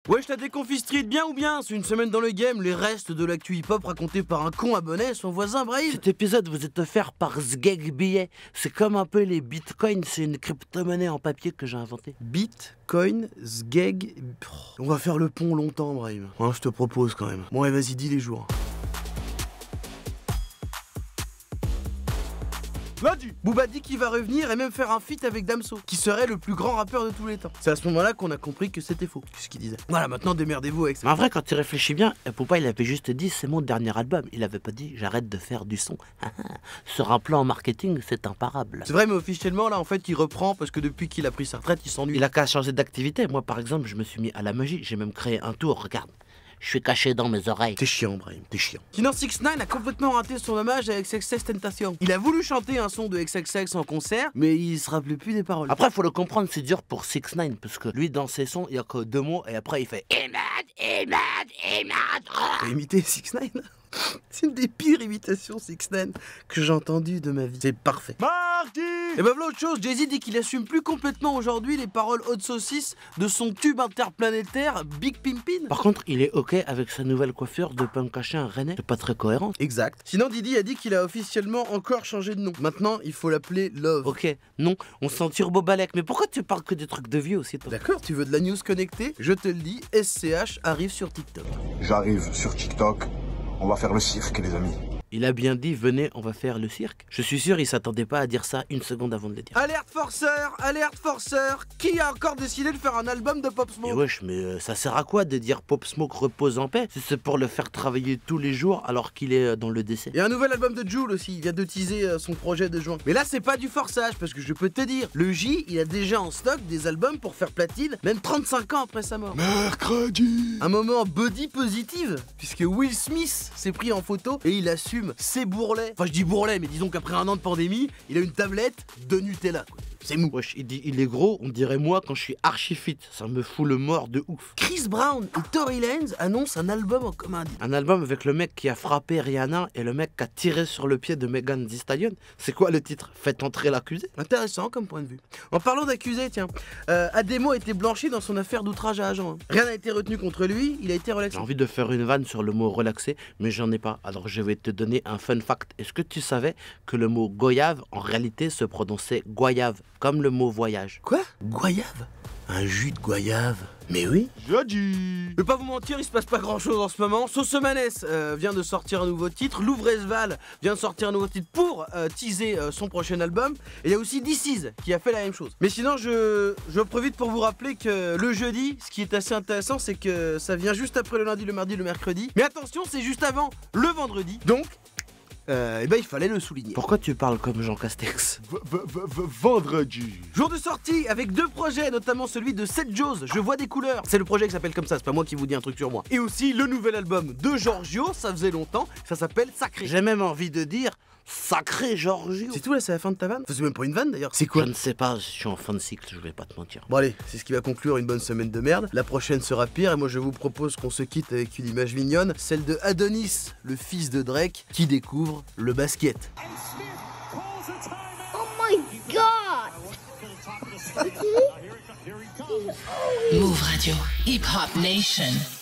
Wesh, la déconfit street, bien ou bien? C'est une semaine dans le game, les restes de l'actu hip-hop racontés par un con abonné, son voisin Brahim. Cet épisode vous est offert par Zgeg Billet. C'est comme un peu les bitcoins, c'est une crypto-monnaie en papier que j'ai inventée. Bitcoin, Zgeg... On va faire le pont longtemps, Brahim. Ouais, je te propose quand même. Bon, et vas-y, dis les jours. Lundi, Booba dit qu'il va revenir et même faire un feat avec Damso, qui serait le plus grand rappeur de tous les temps. C'est à ce moment-là qu'on a compris que c'était faux, ce qu'il disait. Voilà, maintenant démerdez-vous avec ça. Mais en vrai, quand tu réfléchis bien, Booba il avait juste dit c'est mon dernier album. Il avait pas dit j'arrête de faire du son. Sur un plan marketing, c'est imparable. C'est vrai, mais officiellement, là, en fait, il reprend parce que depuis qu'il a pris sa retraite, il s'ennuie. Il a qu'à changer d'activité. Moi, par exemple, je me suis mis à la magie. J'ai même créé un tour, regarde. Je suis caché dans mes oreilles. T'es chiant, Brahim, t'es chiant. Sinon, 6ix9ine a complètement raté son hommage avec XXXTentacion. Il a voulu chanter un son de XXX en concert, mais il se rappelait plus des paroles. Après, faut le comprendre, c'est dur pour 6ix9ine, parce que lui, dans ses sons, il y a que 2 mots, et après, il fait Imad. T'as imité 6ix9ine? C'est une des pires imitations 6ix9ine que j'ai entendues de ma vie. C'est parfait. Mardi! Et bah voilà autre chose, Jay-Z dit qu'il assume plus complètement aujourd'hui les paroles haute saucisse de son tube interplanétaire Big Pimpin. Par contre, il est ok avec sa nouvelle coiffure de punk caché un rennais. C'est pas très cohérent. Exact. Sinon, Didi a dit qu'il a officiellement encore changé de nom. Maintenant, il faut l'appeler Love. Ok, non, on sent Turbo Balek. Mais pourquoi tu parles que des trucs de vieux aussi, toi? D'accord, tu veux de la news connectée? Je te le dis, SCH arrive sur TikTok. J'arrive sur TikTok, on va faire le cirque les amis. Il a bien dit, venez, on va faire le cirque. Je suis sûr, il s'attendait pas à dire ça une seconde avant de le dire. Alerte forceur, qui a encore décidé de faire un album de Pop Smoke? Et wesh, mais ça sert à quoi de dire Pop Smoke repose en paix si c'est pour le faire travailler tous les jours alors qu'il est dans le décès? Et un nouvel album de Jul aussi, il vient de teaser son projet de juin. Mais là, c'est pas du forçage, parce que je peux te dire, le J, il a déjà en stock des albums pour faire platine, même 35 ans après sa mort. Mercredi. Un moment body positive, puisque Will Smith s'est pris en photo et il assume ses bourrelets. Enfin, je dis bourrelets, mais disons qu'après un an de pandémie, il a une tablette de Nutella, quoi. C'est mou. Wesh, il dit il est gros, on dirait moi quand je suis archi fit. Ça me fout le mort de ouf. Chris Brown et Tory Lanez annoncent un album en commun. Un album avec le mec qui a frappé Rihanna et le mec qui a tiré sur le pied de Megan Thee Stallion. C'est quoi le titre? Faites entrer l'accusé. Intéressant comme point de vue. En parlant d'accusé, tiens, Ademo a été blanchi dans son affaire d'outrage à agent. Rien n'a été retenu contre lui, il a été relaxé. J'ai envie de faire une vanne sur le mot relaxé, mais j'en ai pas. Alors je vais te donner un fun fact. Est-ce que tu savais que le mot goyave, en réalité, se prononçait goyave, comme le mot voyage? Quoi? Goyave? Un jus de goyave? Mais oui. Je vais pas vous mentir, il se passe pas grand chose en ce moment. Sosomanes vient de sortir un nouveau titre. Louvrezval vient de sortir un nouveau titre pour teaser son prochain album. Et il y a aussi DC's qui a fait la même chose. Mais sinon, je profite pour vous rappeler que le jeudi, ce qui est assez intéressant, c'est que ça vient juste après le lundi, le mardi, le mercredi. Mais attention, c'est juste avant le vendredi. Donc, et ben il fallait le souligner. Pourquoi tu parles comme Jean Castex? Vendredi. Jour de sortie avec 2 projets, notamment celui de Seth Jones, Je vois des couleurs. C'est le projet qui s'appelle comme ça, c'est pas moi qui vous dis un truc sur moi. Et aussi le nouvel album de Giorgio, ça faisait longtemps, ça s'appelle Sacré. J'ai même envie de dire sacré Giorgio. C'est tout là, c'est la fin de ta vanne? Enfin, c'est même pas une vanne d'ailleurs. C'est quoi? Je ne sais pas, je suis en fin de cycle, je vais pas te mentir. Bon allez, c'est ce qui va conclure une bonne semaine de merde. La prochaine sera pire et moi je vous propose qu'on se quitte avec une image mignonne, celle de Adonis, le fils de Drake, qui découvre le basket. Oh my god! Move Radio, Hip Hop Nation.